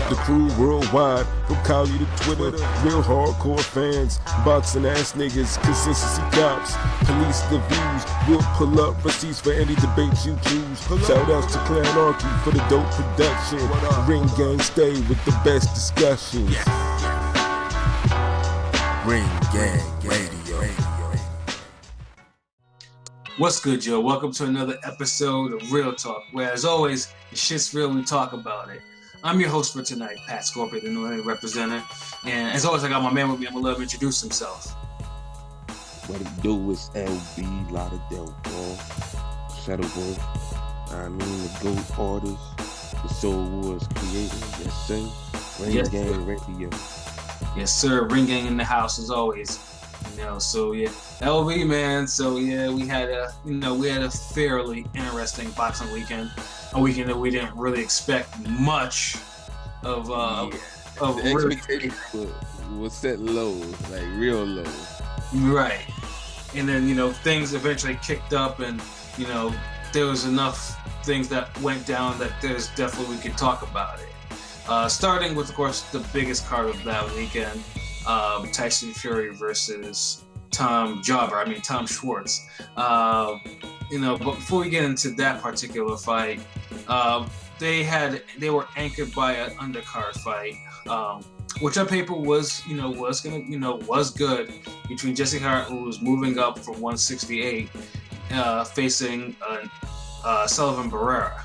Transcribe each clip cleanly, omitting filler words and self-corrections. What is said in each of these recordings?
The crew worldwide, from Cali to Twitter, real hardcore fans, boxing ass niggas, consistency cops, police the views, we'll pull up receipts for any debate you choose. Shout outs to Clan Archie for the dope production. Ring Gang stay with the best discussions. Ring Gang Radio. What's good, Joe? Welcome to another episode of Real Talk, where, as always, the shit's real, we talk about it. I'm your host for tonight, Patscorpio, the New England representative. And as always, I got my man with me. I'm going to let him introduce himself. What it do is LB Lauderdale Shutterworth. I mean, the GOAT artist, the Soul Wars creator, yes sir. Ring Gang Radio. Yes, sir. Ring Gang in the house as always. So yeah, LB man. So yeah, we had a fairly interesting boxing weekend. A weekend that we didn't really expect much of. The expectations were set low, like real low. Right, and then things eventually kicked up, and there was enough things that went down that there's definitely we could talk about it. Starting with, of course, the biggest card of that weekend. Tyson Fury versus Tom Schwarz. But before we get into that particular fight, they were anchored by an undercard fight, which on paper was good, between Jesse Hart, who was moving up from 168, facing Sullivan Barrera.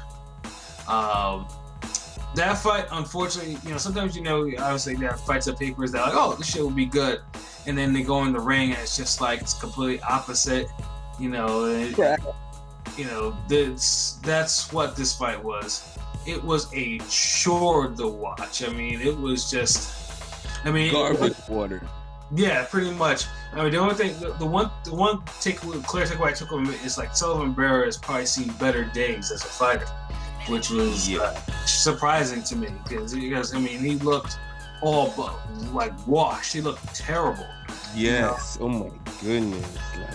That fight, unfortunately, sometimes, obviously there are fights of papers that are like, oh, this shit will be good. And then they go in the ring and it's just like, it's completely opposite, that's what this fight was. It was a chore to watch. I mean, it was just, garbage water. Yeah, pretty much. I mean, the only thing, the one clear takeaway I took from it is like Sullivan Barrera has probably seen better days as a fighter, which was surprising to me because he looked all like washed. He looked terrible. Yes. Oh my goodness. Like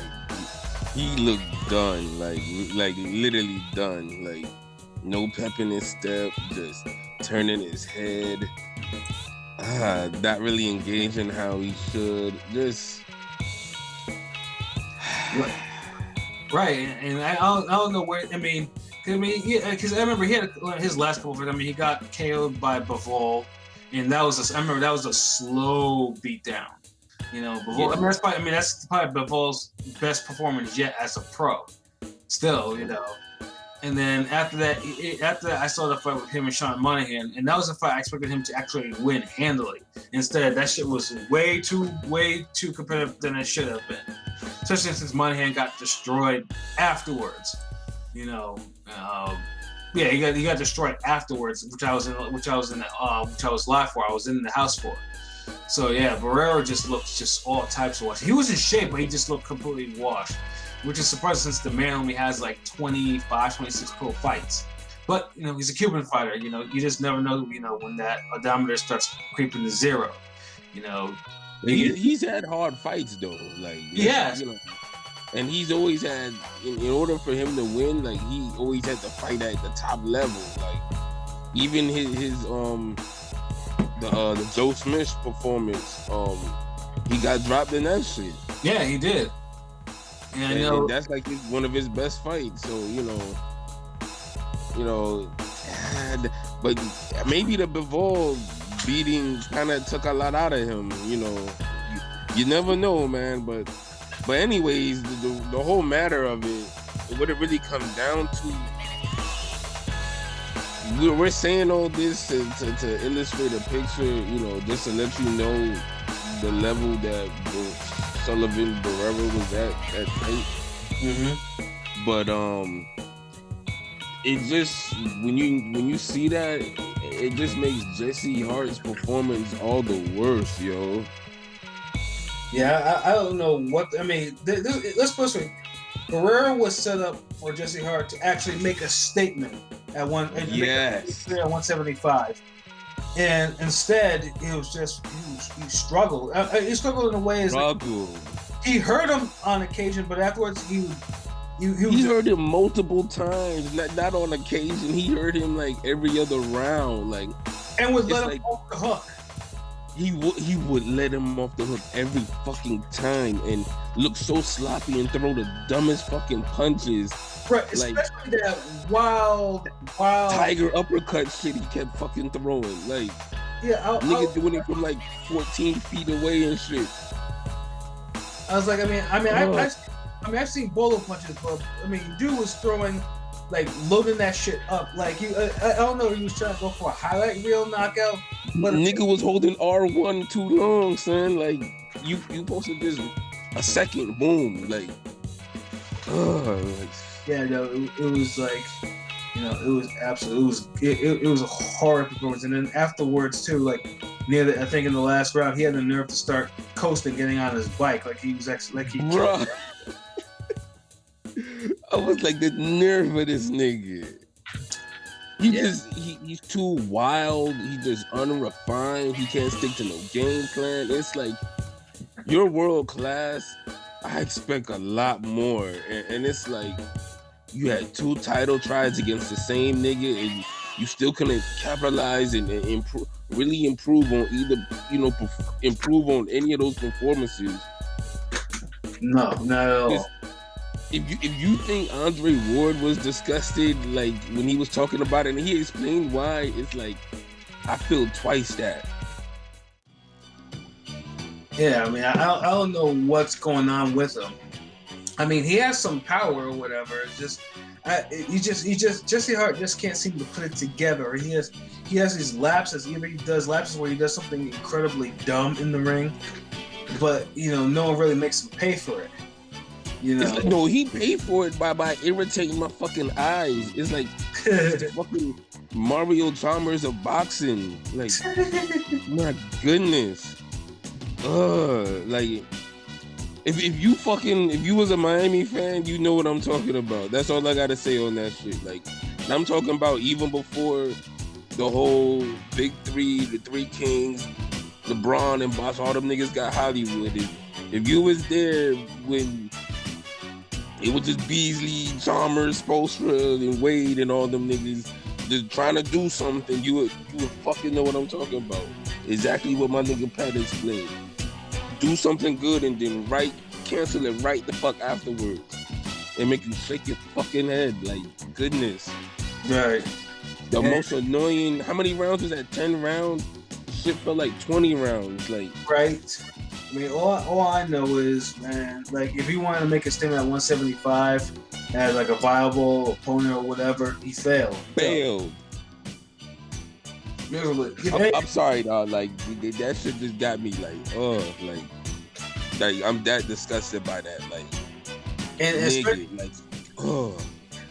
he looked done. Like literally done. Like no pep in his step. Just turning his head. Not really engaging how he should. Just. Right, and I don't know where. Because I remember he had his last couple of fights. He got KO'd by Bivol, and that was a slow beatdown. Bivol. Yeah. That's probably Bivol's best performance yet as a pro. Still, And then after that, I saw the fight with him and Sean Monahan, and that was a fight I expected him to actually win handily. Instead, that shit was way too competitive than it should have been. Especially since Monahan got destroyed afterwards. He got destroyed afterwards, which I was live for. I was in the house for. So yeah, Barrera just looked all types of washed. He was in shape, but he just looked completely washed, which is surprising since the man only has like 25, 26 pro fights. But he's a Cuban fighter. You just never know. When that odometer starts creeping to zero. He's had hard fights though. And he's always had, in order for him to win, like he always had to fight at the top level. Like even his the Joe Smith performance, he got dropped in that shit. Yeah, he did. And that's like one of his best fights. So but maybe the Bivol beating kind of took a lot out of him. You never know, man. But anyways, the whole matter of it, what it really comes down to, we're saying all this to illustrate a picture, just to let you know the level that Sullivan Barrera was at night. Mm-hmm. But it just, when you see that, it just makes Jesse Hart's performance all the worse, yo. Yeah, I don't know what. Let's put it this way. Barrera was set up for Jesse Hart to actually make a statement at 175, and instead it was just he struggled. He struggled in a way he hurt him on occasion, but afterwards he hurt him multiple times. Not on occasion. He hurt him like every other round. Like And would It's let him like- off the hook. He would let him off the hook every fucking time and look so sloppy and throw the dumbest fucking punches. Right, Like- especially that wild. Tiger uppercut shit he kept fucking throwing. Like, Yeah, nigga doing it from like 14 feet away and shit. I was like, Oh. I've seen bolo punches, but I mean, dude was throwing, like, loading that shit up. Like, I don't know if he was trying to go for a highlight reel knockout, but Nigga was holding R1 too long, son. Like, you posted this a second, boom. Like, like, yeah, no, it was like, you know, it was absolutely, it was a horrible performance. And then afterwards too, like I think in the last round, he had the nerve to start coasting, getting on his bike, like he was actually like he. bruh. I was like, the nerve of this nigga. He's too wild. He just unrefined. He can't stick to no game plan. It's like, you're world class. I expect a lot more. And it's like, you had 2 title tries against the same nigga, and you still couldn't capitalize and really improve on either, improve on any of those performances. No, not at all. If you think Andre Ward was disgusted, like when he was talking about it, and he explained why, it's like, I feel twice that. Yeah, I mean, I don't know what's going on with him. I mean, he has some power or whatever. It's just Jesse Hart just can't seem to put it together. He has these lapses. Either he does lapses where he does something incredibly dumb in the ring, but no one really makes him pay for it. It's like, no, he paid for it by irritating my fucking eyes. It's like the fucking Mario Chalmers of boxing. Like, my goodness. Like, if you was a Miami fan, you know what I'm talking about. That's all I gotta say on that shit. Like, I'm talking about even before the whole big three, the three kings, LeBron and Boss, all them niggas got Hollywood. If you was there when it was just Beasley, Chalmers, Spoelstra, and Wade and all them niggas just trying to do something, you would fucking know what I'm talking about. Exactly what my nigga Pat explained. Do something good and then cancel it right the fuck afterwards. And make you shake your fucking head. Like, goodness. Right. The most annoying, how many rounds was that? 10 rounds? Shit felt like 20 rounds. Like, right. I mean, all I know is, man, like, if he wanted to make a statement at 175 as like a viable opponent or whatever, he failed. I'm sorry, dog. Like, that shit just got me like, I'm that disgusted by that. Like, and nigga, like,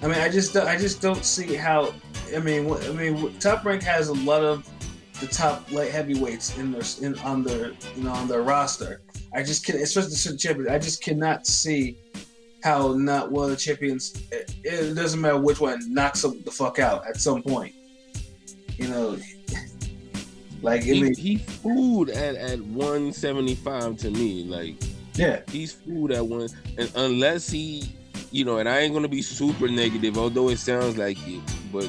I mean, I just don't see how. I mean, Top Rank has a lot of the top light heavyweights on their roster. I just can't, especially the champions. I just cannot see how not one of the champions. It doesn't matter which one knocks them the fuck out at some point. Like, he fooled at 175 to me. Like, yeah, he's fooled at one, and unless he, and I ain't gonna be super negative, although it sounds like it, but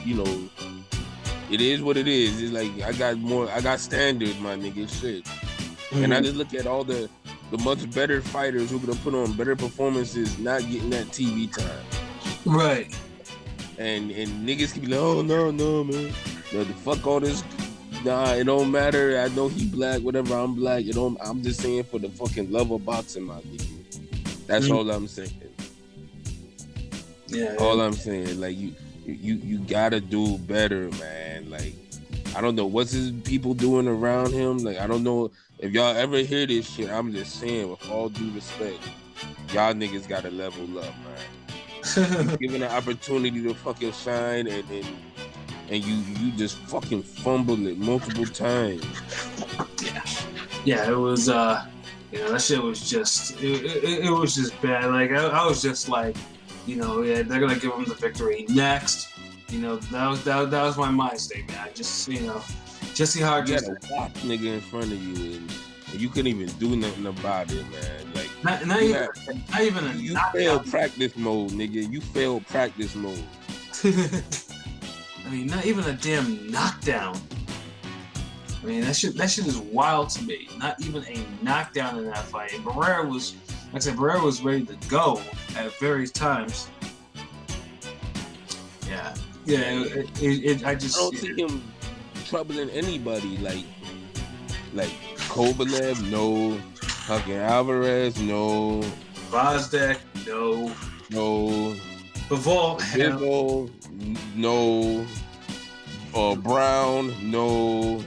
it is what it is. It's like I got standard, my nigga, shit. Mm-hmm. And I just look at all the much better fighters who could put on better performances, not getting that TV time. Right. And niggas can be like, oh no, man. The fuck all this. Nah, it don't matter. I know he black, whatever. I'm black. I'm just saying for the fucking love of boxing, my nigga. That's all I'm saying. Yeah. All I'm saying, like, you gotta do better, man. Like, I don't know what's his people doing around him. Like, I don't know if y'all ever hear this shit. I'm just saying, with all due respect, y'all niggas gotta level up, man. You given an opportunity to fucking shine, and you just fucking fumble it multiple times. Yeah, it was that shit was just it was just bad. Like, I was just like, they're gonna give him the victory next. That was my mind state, man. I just Jesse Hart just had a walk nigga in front of you and you couldn't even do nothing about it, man. Like, not even a you knockdown. failed practice mode, nigga. You failed practice mode. I mean, not even a damn knockdown. I mean, that shit is wild to me. Not even a knockdown in that fight. And Barrera was, like I said, Barrera was ready to go at various times. Yeah. I I don't see him troubling anybody. Like Kovalev, no. Fucking Alvarez, no. Gvozdyk, no. Bivol, no. Brown, no.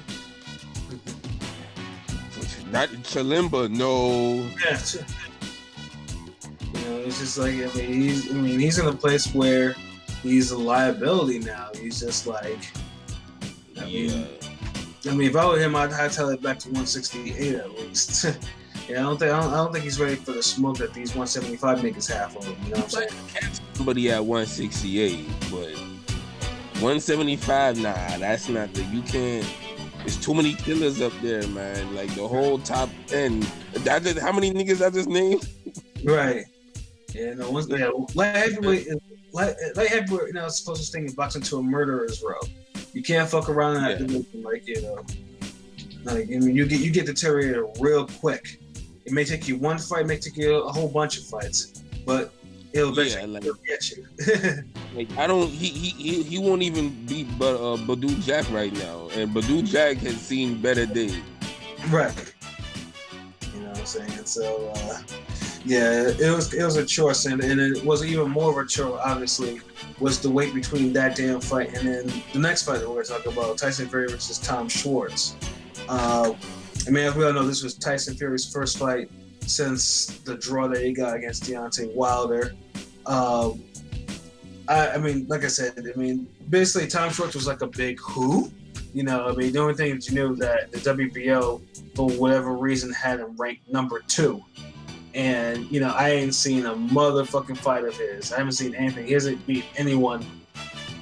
Not Chalimba, no. Yeah. It's just like he's in a place where he's a liability now. He's just like, I mean, if I were him, I'd tell it back to 168 at least. Yeah, I don't think he's ready for the smoke that these 175 niggas have on him. You know what I'm saying? Somebody at 168, but 175, nah, that's not you can't. There's too many killers up there, man. Like the whole top 10. How many niggas I just named? Right. Yeah, no one's light heavyweight, it's closest thing in boxing to a murderer's row. You can't fuck around in that division, you get deteriorated real quick. It may take you one fight, it may take you a whole bunch of fights, but it'll eventually get you. He won't even beat Badou Jack right now, and Badou Jack has seen better days. Right. You know what I'm saying? So it was a choice, and it was even more of a chore. Obviously, was the wait between that damn fight and then the next fight that we're going to talk about, Tyson Fury versus Tom Schwarz. As we all know, this was Tyson Fury's first fight since the draw that he got against Deontay Wilder. Like I said, basically Tom Schwarz was like a big who. The only thing that you knew that the WBO, for whatever reason, had him ranked number 2. And, I ain't seen a motherfucking fight of his. I haven't seen anything. He hasn't beat anyone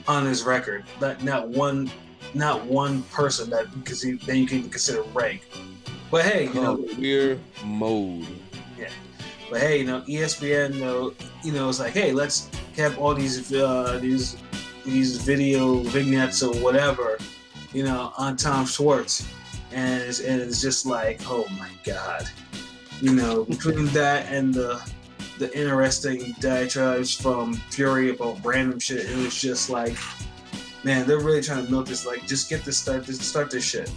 on his record. Not one person that you can even consider ranked. But hey, we're mode. Yeah. But hey, ESPN, it's like, hey, let's have all these video vignettes or whatever, on Tom Schwarz, and it's just like, oh my god, between that and the interesting diatribes from Fury about random shit, it was just like, man, they're really trying to milk this. Like, just get this start this shit.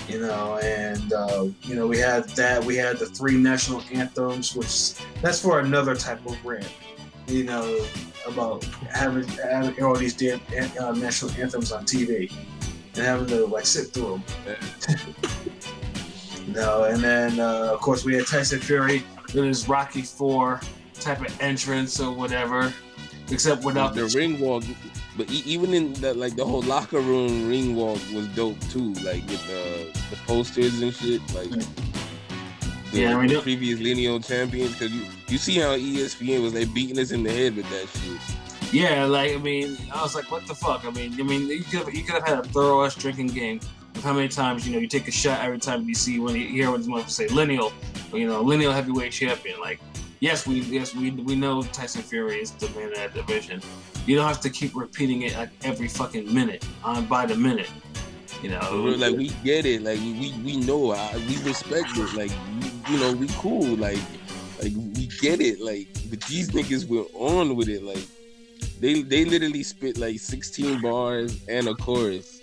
We had that. We had the 3 national anthems, which that's for another type of rant. About having all these damn national anthems on TV and having to sit through them. And then of course we had Tyson Fury with his Rocky IV type of entrance or whatever, except without the ring walk. But even in that, the whole locker room ring walk was dope too, with the posters and shit, the previous lineal champions. Because you see how ESPN was beating us in the head with that shit. Yeah, I was like, what the fuck? You could have had a thorough ass drinking game of how many times you take a shot every time you hear what motherfuckers say lineal, lineal heavyweight champion. Yes, we know Tyson Fury is the man of that division. You don't have to keep repeating it every fucking minute, by the minute. We get it. We know. We respect it. We cool. We get it. But these niggas were on with it. They literally spit 16 bars and a chorus.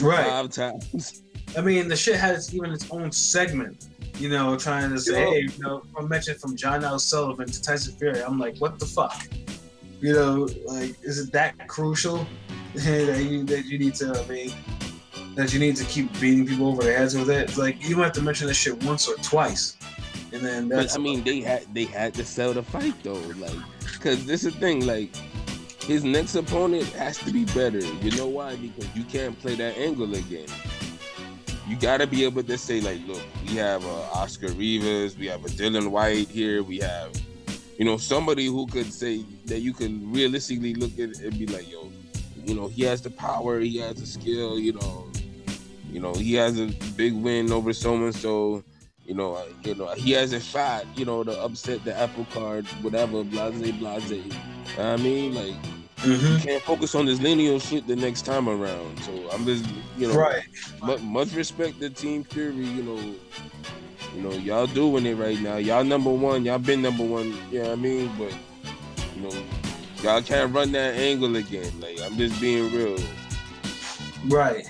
Right. 5 times. The shit has even its own segment. Trying to say, hey, I mentioned from John L. Sullivan to Tyson Fury. I'm like, what the fuck? Is it that crucial that you need to keep beating people over their heads with it? You don't have to mention this shit once or twice, and then that's. But, they had to sell the fight though, because this is the thing, his next opponent has to be better. You know why? Because you can't play that angle again. You gotta be able to say, look, we have Oscar Rivas, we have a Dylan White here, we have, somebody who could say that you could realistically look at it and be like, yo, he has the power, he has the skill, he has a big win over so-and-so, he has a shot, to upset the apple cart, whatever, blase. You can't focus on this lineal shit the next time around. So I'm just, right. Much respect to Team Fury. Y'all doing it right now. Y'all number one. Y'all been number one. You know what I mean? But y'all can't run that angle again. Like, I'm just being real. Right.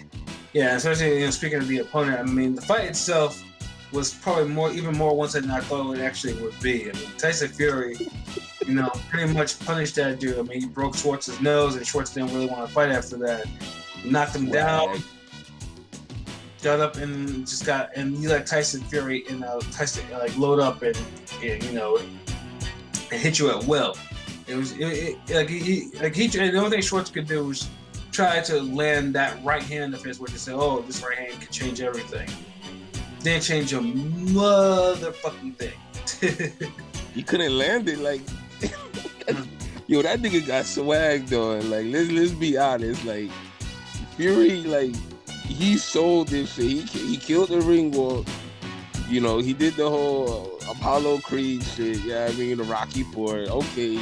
Yeah, especially speaking of the opponent. I mean, the fight itself was probably even more one-sided than I thought it actually would be. I mean, Tyson Fury, pretty much punished that dude. I mean, he broke Schwartz's nose, and Schwartz didn't really want to fight after that. He knocked him down, got up, and he let Tyson Fury load up and hit you at will. The only thing Schwartz could do was try to land that right hand of his, where you say, "Oh, this right hand can change everything." Didn't change a motherfucking thing. He couldn't land it. Like, yo, that nigga got swag though. Like, let's be honest. Like, Fury, like, he sold this shit. He killed the ring walk. He did the whole Apollo Creed shit. Yeah, I mean, the Rocky Ford. Okay,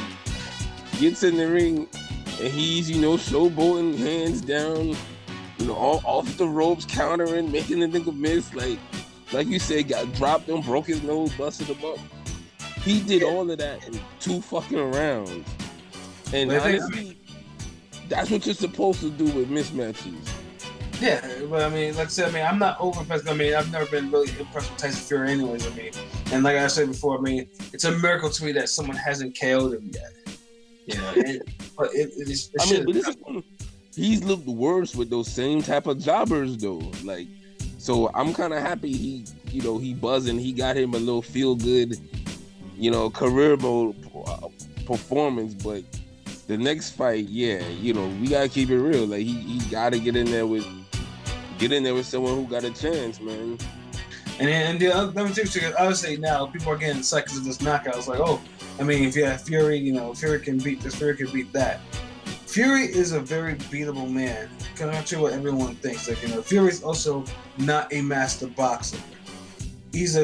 gets in the ring and he's showboating, hands down. All off the ropes, countering, making the nigga miss. Like you said, got dropped him, broke his nose, busted him up. He did all of that in 2 fucking rounds. And honestly, that's what you're supposed to do with mismatches. Yeah, but I mean, like I said, I'm not over impressed. I mean, I've never been really impressed with Tyson Fury anyways. I mean, and like I said before, I mean, it's a miracle to me that someone hasn't KO'd him yet. But he's looked worse with those same type of jobbers though. Like, so I'm kind of happy he buzzing. He got him a little feel good, career mode performance. But the next fight, we gotta keep it real. Like, he gotta get in there with someone who got a chance, man. And the other thing too, obviously now people are getting psyched because of this knockout. It's like, oh, I mean, if you have Fury, Fury can beat this, Fury can beat that. Fury is a very beatable man, compared to what everyone thinks. Like, Fury's also not a master boxer. His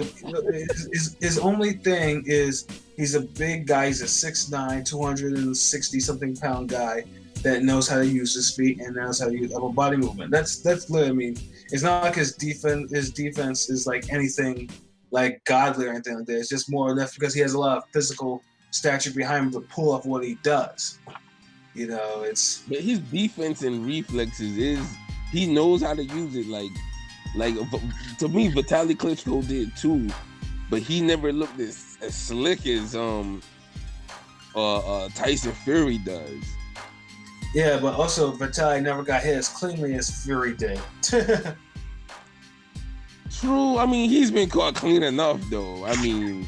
only thing is he's a big guy. He's a 6'9", 260 something pound guy that knows how to use his feet and knows how to use upper body movement. That's literally. I mean, it's not like his defense is like anything like godly or anything like that. It's just more or less because he has a lot of physical stature behind him to pull off what he does. But his defense and reflexes he knows how to use it. Like to me, Vitaly Klitschko did too, but he never looked as slick as Tyson Fury does. Yeah, but also Vitaly never got hit as cleanly as Fury did. True. I mean, he's been caught clean enough though. I mean,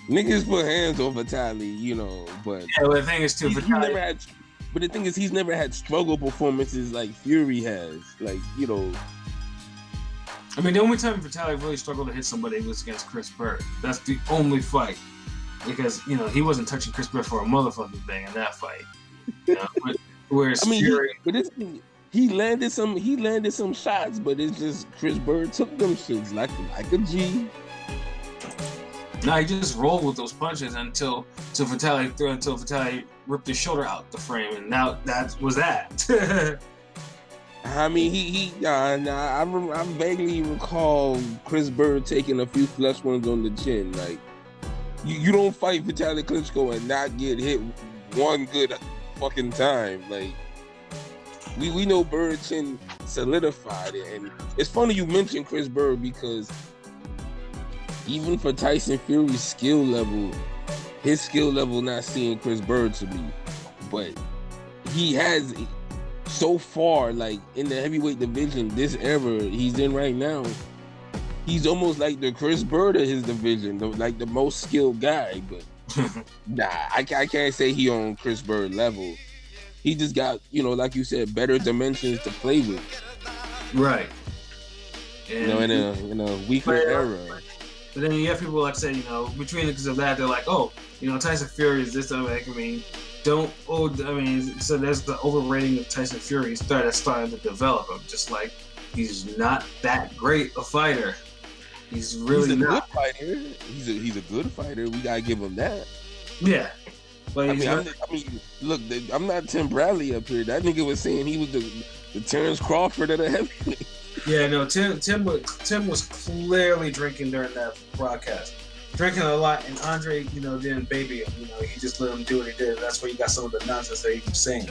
niggas put hands on Vitaly, but yeah, but the thing is too, but the thing is, he's never had struggle performances like Fury has. Like, I mean, the only time Vitaly really struggled to hit somebody was against Chris Bird. That's the only fight, because he wasn't touching Chris Bird for a motherfucking thing in that fight. Whereas Fury, he landed some shots, but it's just Chris Bird took them shits like a G. No, he just rolled with those punches until Vitaly ripped his shoulder out the frame, and now that was that. I mean, I vaguely recall Chris Bird taking a few flesh ones on the chin. Like, you don't fight Vitaly Klitschko and not get hit one good fucking time. Like, we know Bird chin solidified it, and it's funny you mentioned Chris Bird because even for Tyson Fury's skill level, his skill level not seeing Chris Bird to me, but he has so far, like in the heavyweight division, this era he's in right now, he's almost like the Chris Bird of his division, like the most skilled guy. But I can't say he on Chris Bird level. He just got, like you said, better dimensions to play with. Right. And in a weaker era. But then you have people like say, between because of that, they're like, oh, Tyson Fury is this. So there's the overrating of Tyson Fury that's starting to develop. I'm just like, he's not that great a fighter. He's really not. Good fighter. He's a good fighter. We gotta give him that. Yeah. But look, I'm not Tim Bradley up here. That nigga was saying he was the Terrence Crawford of the heavyweight. Yeah, no, Tim was clearly drinking during that broadcast. Drinking a lot, and Andre, didn't baby him. He just let him do what he did. That's where you got some of the nonsense that he was saying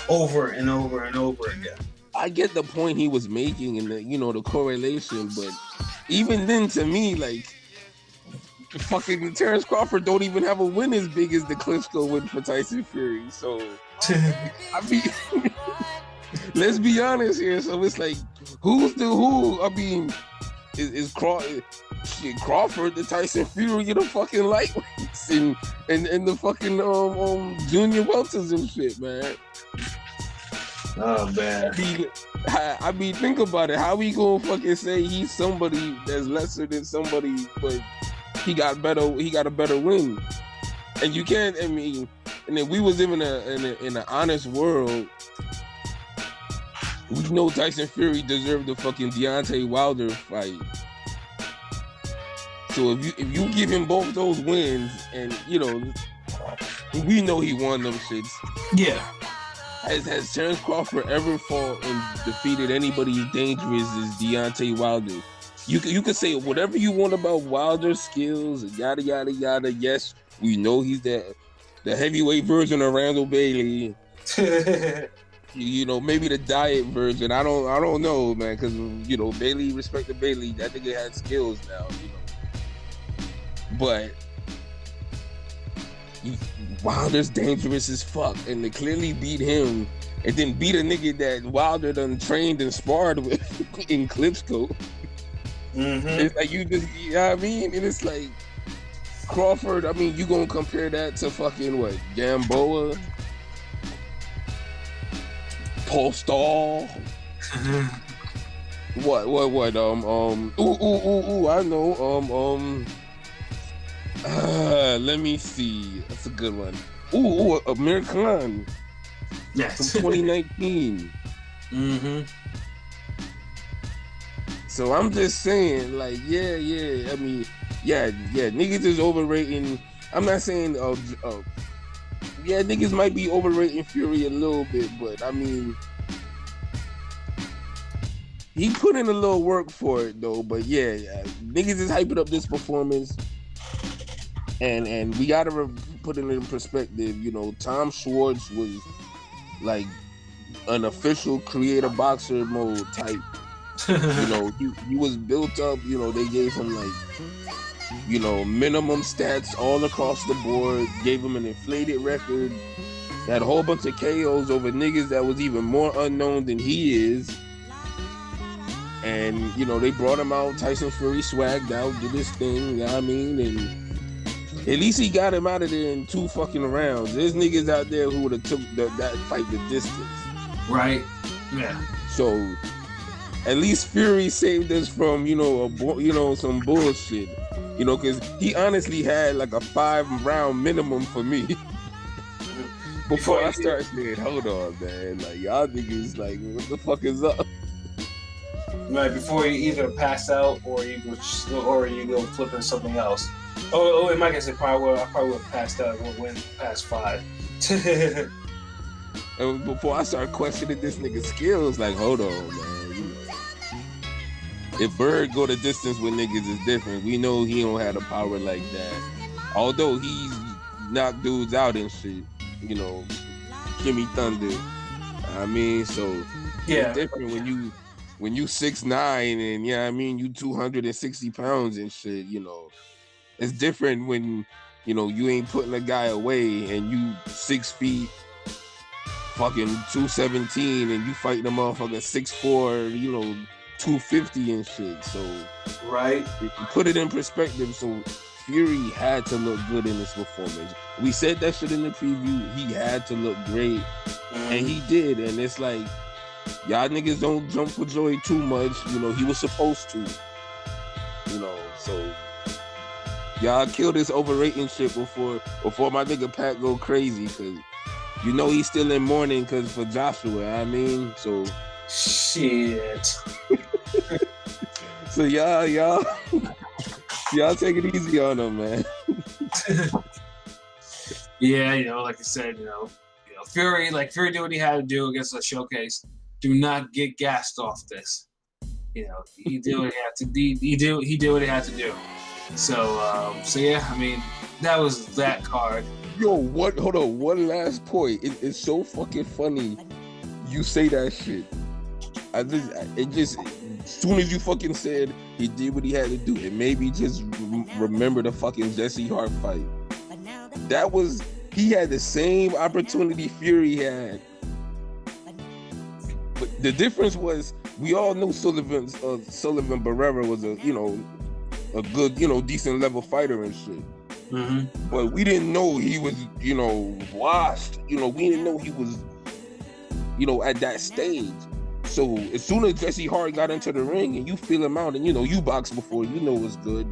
over and over and over again. I get the point he was making and the correlation, but even then, to me, like, fucking Terrence Crawford don't even have a win as big as the Klitschko win for Tyson Fury. So, I mean, let's be honest here. So it's like, who's the who? I mean, is Crawford the Tyson Fury of the fucking lightweights and the fucking junior welters and shit, man. Oh man. I mean, think about it. How we gonna fucking say he's somebody that's lesser than somebody, but he got a better win? And you can't. I mean, and if we was living in an honest world, we know Tyson Fury deserved the fucking Deontay Wilder fight. So if you give him both those wins, and we know he won them shits. Yeah. Has Terrence Crawford ever fought and defeated anybody as dangerous as Deontay Wilder? You could say whatever you want about Wilder's skills, yada yada yada. Yes, we know he's the heavyweight version of Randall Bailey. Maybe the diet version. I don't know, man, because Bailey, respect to Bailey, that nigga had skills now. But Wilder's dangerous as fuck, and they clearly beat him, and then beat a nigga that Wilder done trained and sparred with in Klitschko. Mm-hmm. It's like you know what I mean? And it's like Crawford. I mean, you gonna compare that to fucking what? Gamboa, Paul Stahl. What? I know. Let me see. That's a good one. Amir Khan. Yes. From 2019. Mm-hmm. So I'm just saying, like, yeah. I mean, yeah. Niggas is overrating. I'm not saying, niggas might be overrating Fury a little bit, but I mean, he put in a little work for it though. But yeah, niggas is hyping up this performance. And we gotta put it in perspective. Tom Schwarz was like an official creator boxer mode type. He was built up. They gave him like, minimum stats all across the board. Gave him an inflated record. Had a whole bunch of KOs over niggas that was even more unknown than he is. And they brought him out. Tyson Fury swagged out, did his thing. You know what I mean? And at least he got him out of there in 2 fucking rounds. There's niggas out there who would have took that fight the distance. Right. Yeah. So at least Fury saved us from, some bullshit. Because he honestly had like a 5-round minimum for me. Before I start saying, hold on, man. Like, y'all niggas, like, what the fuck is up? Right, before you either pass out or you go flipping something else. Oh, in my case, I probably would have passed out and went past 5. Before I start questioning this nigga's skills, like, hold on, man. If Bird go the distance with niggas is different. We know he don't have the power like that. Although he's knocked dudes out and shit, Jimmy Thunder. I mean, so yeah, it's different when you 6'9" and you 260 pounds and shit. It's different when you ain't putting a guy away and you 6 feet, fucking 217, and you fighting a motherfucker 6'4", 250 and shit. So right, put it in perspective. So Fury had to look good in this performance. We said that shit in the preview. He had to look great, and he did. And it's like, y'all niggas don't jump for joy too much. He was supposed to. So y'all kill this overrating shit before my nigga Pat go crazy, cause he's still in mourning cause for Joshua. I mean, so shit. So y'all take it easy on him, man. Yeah, like I said, Fury did what he had to do against the showcase. Do not get gassed off this. He did what he had to. He did what he had to do. So yeah, I mean, that was that card. Yo, what? Hold on, one last point. It's so fucking funny. You say that shit. As soon as you fucking said he did what he had to do, it made me just remember the fucking Jesse Hart fight. He had the same opportunity Fury had. But the difference was, we all knew Sullivan Barrera was a good, decent level fighter and shit. Mm-hmm. But we didn't know he was, washed. We didn't know he was, at that stage. So as soon as Jesse Hart got into the ring and you feel him out, and you box before, what's good.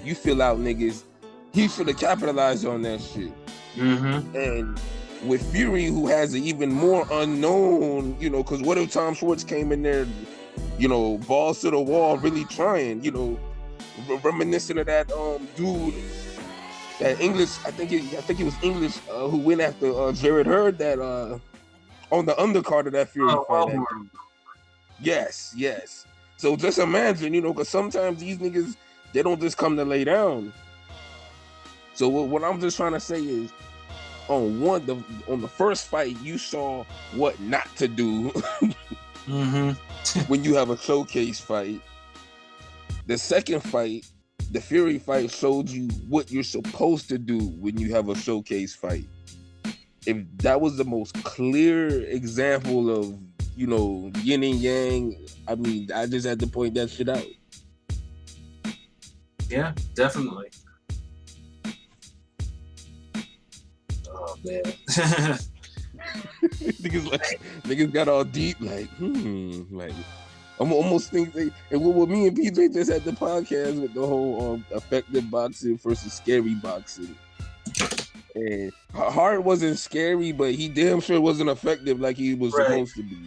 You feel out niggas. He should have capitalized on that shit. Mm-hmm. And with Fury, who has an even more unknown, because what if Tom Schwarz came in there, balls to the wall, really trying, reminiscent of that dude, that English, I think it was English, who went after Jared Hurd, that on the undercard of that Fury fight. Yes. So just imagine, because sometimes these niggas, they don't just come to lay down. So what I'm just trying to say is, on the first fight, you saw what not to do. Mm-hmm. When you have a showcase fight. The second fight, the Fury fight, showed you what you're supposed to do when you have a showcase fight. If that was the most clear example of, yin and yang, I mean, I just had to point that shit out. Yeah, definitely. Oh man. niggas got all deep, like I'm almost thinking, and what me and PJ just had the podcast with the whole effective boxing versus scary boxing. And Hart wasn't scary, but he damn sure wasn't effective like he was supposed to be.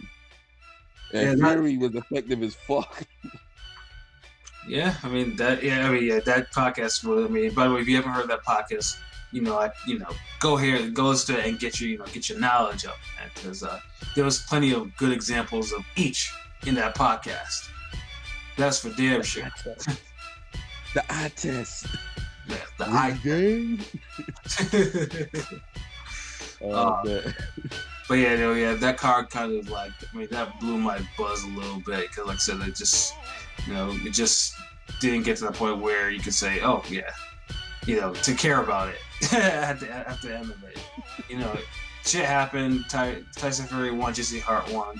And Fury was effective as fuck. Yeah, I mean that podcast was. I mean, by the way, if you haven't heard that podcast, go listen to it and get your knowledge up, because there was plenty of good examples of each in that podcast. That's for damn sure. The eye test. Yeah, the eye game. But yeah, that card kind of that blew my buzz a little bit, because like I said, it just didn't get to the point where you could say, oh yeah, to care about it at the end of it. Shit happened. Tyson Fury won. Jesse Hart won.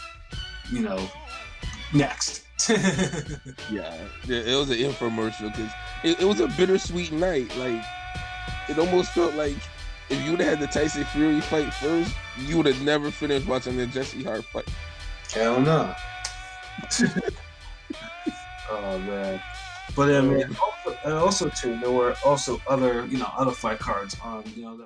Next. Yeah, it was an infomercial, because it was a bittersweet night. Like, it almost felt like if you would have had the Tyson Fury fight first, you would have never finished watching the Jesse Hart fight. Hell no. Oh man. But I mean, also too, there were also other fight cards on that